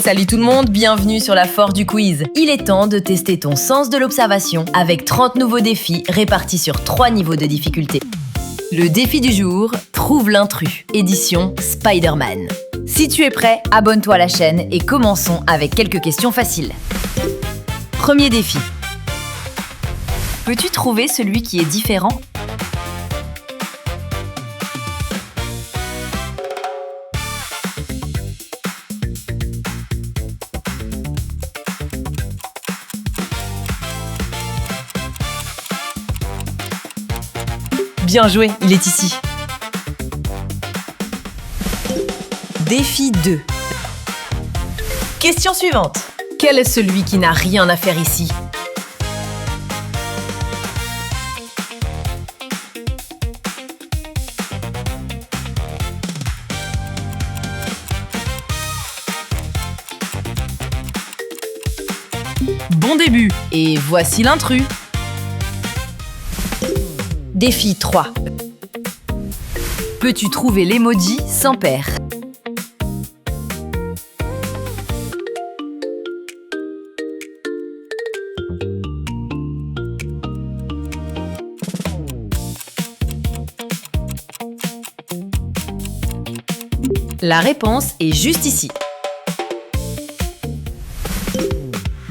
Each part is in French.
Salut tout le monde, bienvenue sur la Force du quiz. Il est temps de tester ton sens de l'observation avec 30 nouveaux défis répartis sur 3 niveaux de difficulté. Le défi du jour, trouve l'intrus, édition Spider-Man. Si tu es prêt, abonne-toi à la chaîne et commençons avec quelques questions faciles. Premier défi. Peux-tu trouver celui qui est différent ? Bien joué, il est ici. Défi 2. Question suivante. Quel est celui qui n'a rien à faire ici ? Bon début, et voici l'intrus. Défi 3. Peux-tu trouver l'emoji sans paire ? La réponse est juste ici.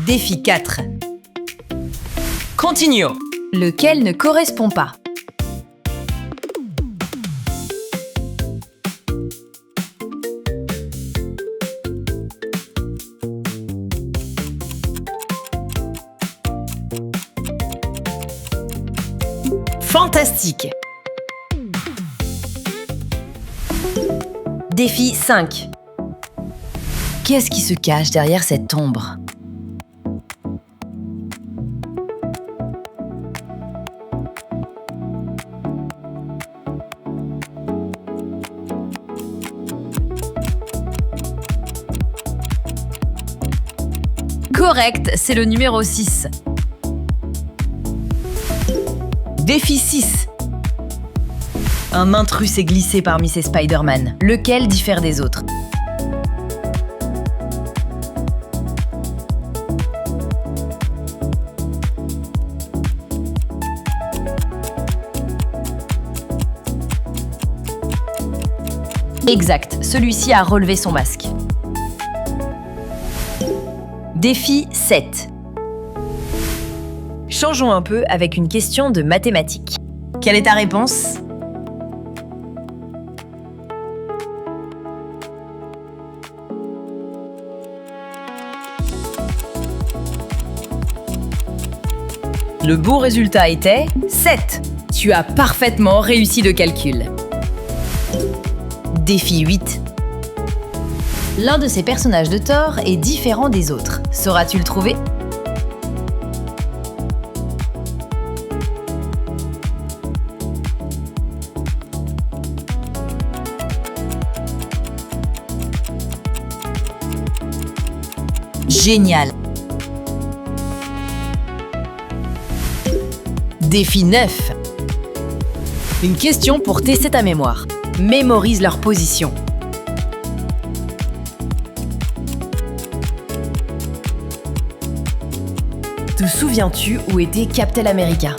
Défi 4. Continuons. Lequel ne correspond pas ? Fantastique! Défi 5. Qu'est-ce qui se cache derrière cette ombre ? Correct, c'est le numéro 6. Défi 6. Un intrus s'est glissé parmi ces Spider-Man. Lequel diffère des autres ? Exact, celui-ci a relevé son masque. Défi 7. Changeons un peu avec une question de mathématiques. Quelle est ta réponse ? Le bon résultat était 7. Tu as parfaitement réussi le calcul. Défi 8. L'un de ces personnages de Thor est différent des autres. Sauras-tu le trouver ? Génial! Défi 9. Une question pour tester ta mémoire. Mémorise leur position. Te souviens-tu où était Captain America ?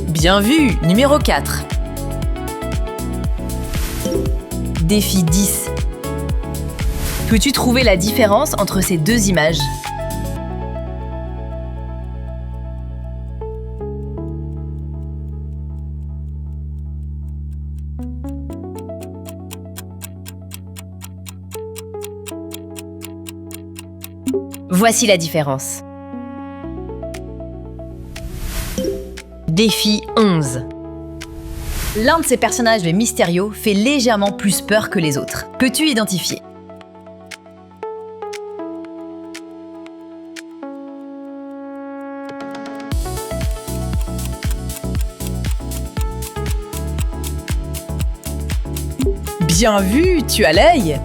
Bien vu, numéro 4. Défi 10. Peux-tu trouver la différence entre ces deux images ? Voici la différence. Défi 11. L'un de ces personnages de Mysterio fait légèrement plus peur que les autres. Peux-tu identifier ? Bien vu, tu as l'œil !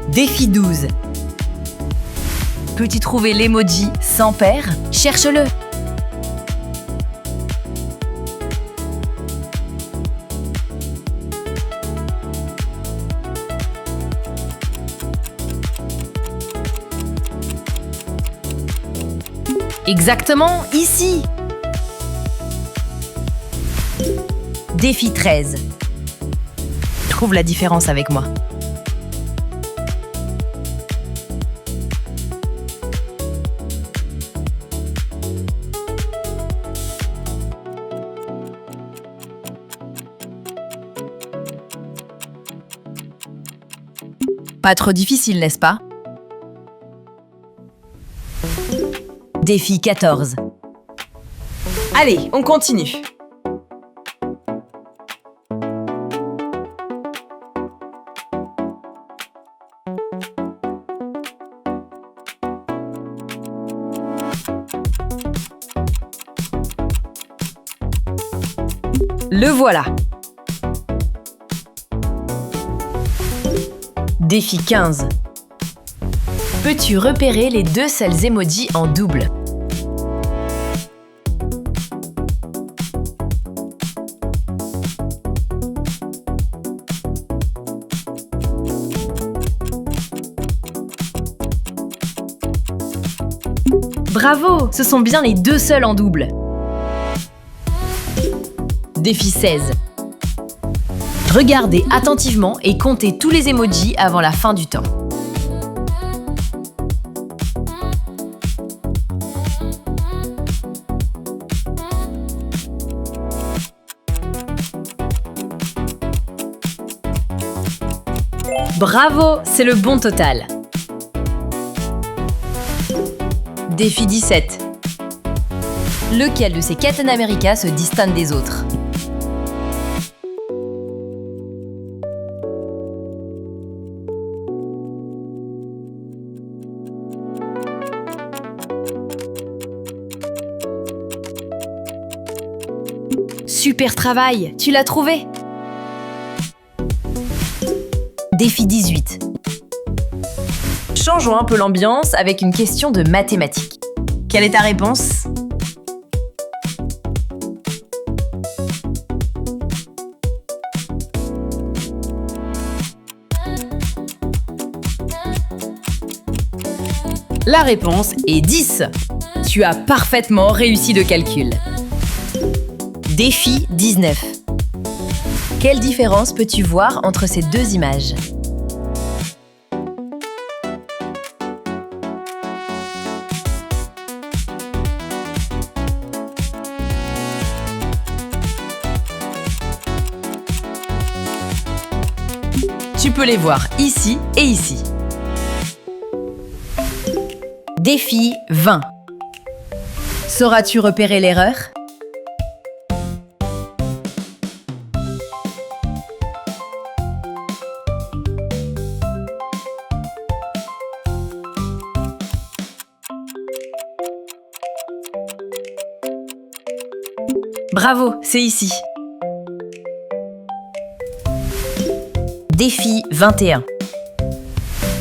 Défi 12. Peux-tu trouver l'emoji sans paire ? Cherche-le. Exactement, ici. Défi 13. Trouve la différence avec moi. Pas trop difficile, n'est-ce pas? Défi 14. Allez, on continue. Le voilà. Défi 15. Peux-tu repérer les deux seuls emojis en double? Bravo, ce sont bien les deux seuls en double. Défi 16. Regardez attentivement et comptez tous les emojis avant la fin du temps. Bravo, c'est le bon total. Défi 17. Lequel de ces Captain America se distingue des autres? Super travail, tu l'as trouvé! Défi 18. Changeons un peu l'ambiance avec une question de mathématiques. Quelle est ta réponse? La réponse est 10. Tu as parfaitement réussi le calcul. Défi 19. Quelle différence peux-tu voir entre ces deux images? Tu peux les voir ici et ici. Défi 20. Sauras-tu repérer l'erreur? Bravo, c'est ici. Défi 21.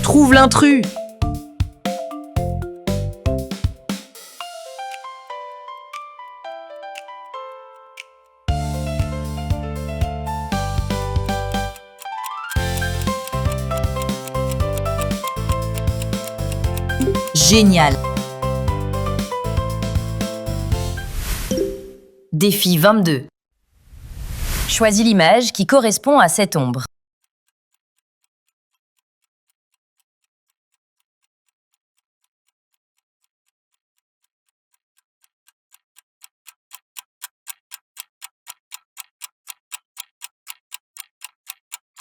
Trouve l'intrus. Génial. Défi 22. Choisis l'image qui correspond à cette ombre.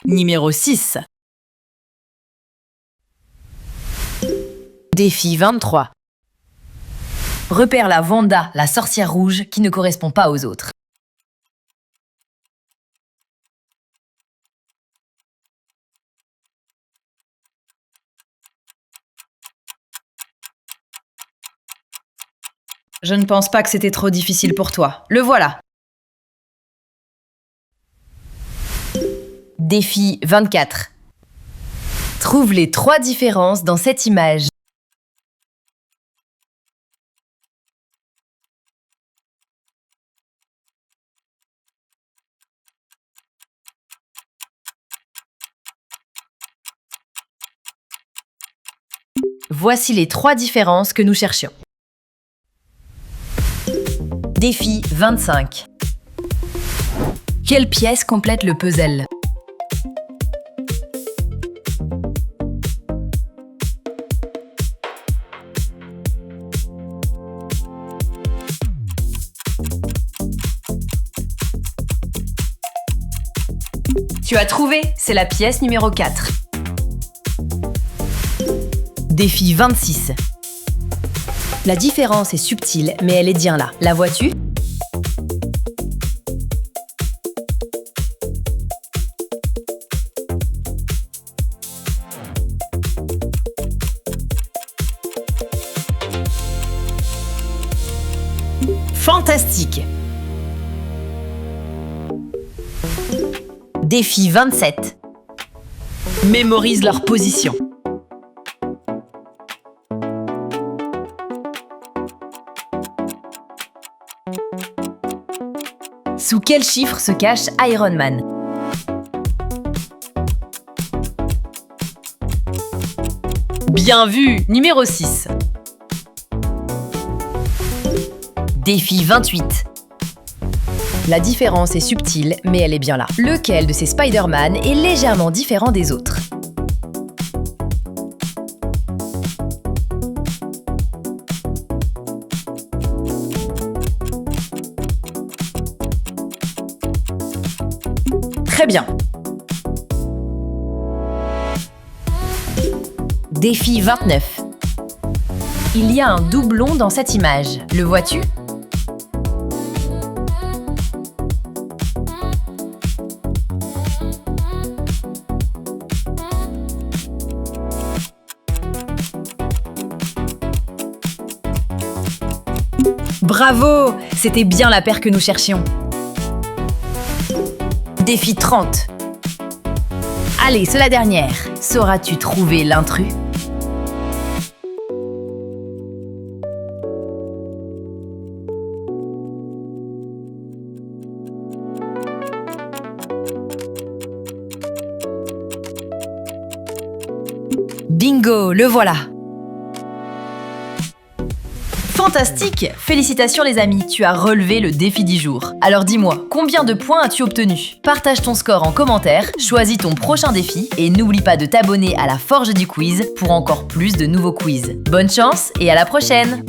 Numéro 6. Défi 23. Repère la Wanda, la sorcière rouge, qui ne correspond pas aux autres. Je ne pense pas que c'était trop difficile pour toi. Le voilà. Défi 24. Trouve les 3 différences dans cette image. Voici les 3 différences que nous cherchions. Défi 25. Quelle pièce complète le puzzle? Tu as trouvé, c'est la pièce numéro 4. Défi 26. La différence est subtile, mais elle est bien là. La vois-tu? Fantastique! Défi 27. Mémorise leur position. Sous quel chiffre se cache Iron Man? Bien vu, numéro 6. Défi 28. La différence est subtile, mais elle est bien là. Lequel de ces Spider-Man est légèrement différent des autres? Très bien. Défi 29. Il y a un doublon dans cette image. Le vois-tu? Bravo! C'était bien la paire que nous cherchions. Défi 30. Allez, c'est la dernière. Sauras-tu trouver l'intrus? Bingo, le voilà! Fantastique! Félicitations les amis, tu as relevé le défi du jour. Alors dis-moi, combien de points as-tu obtenu? Partage ton score en commentaire, choisis ton prochain défi et n'oublie pas de t'abonner à la Forge du Quiz pour encore plus de nouveaux quiz. Bonne chance et à la prochaine!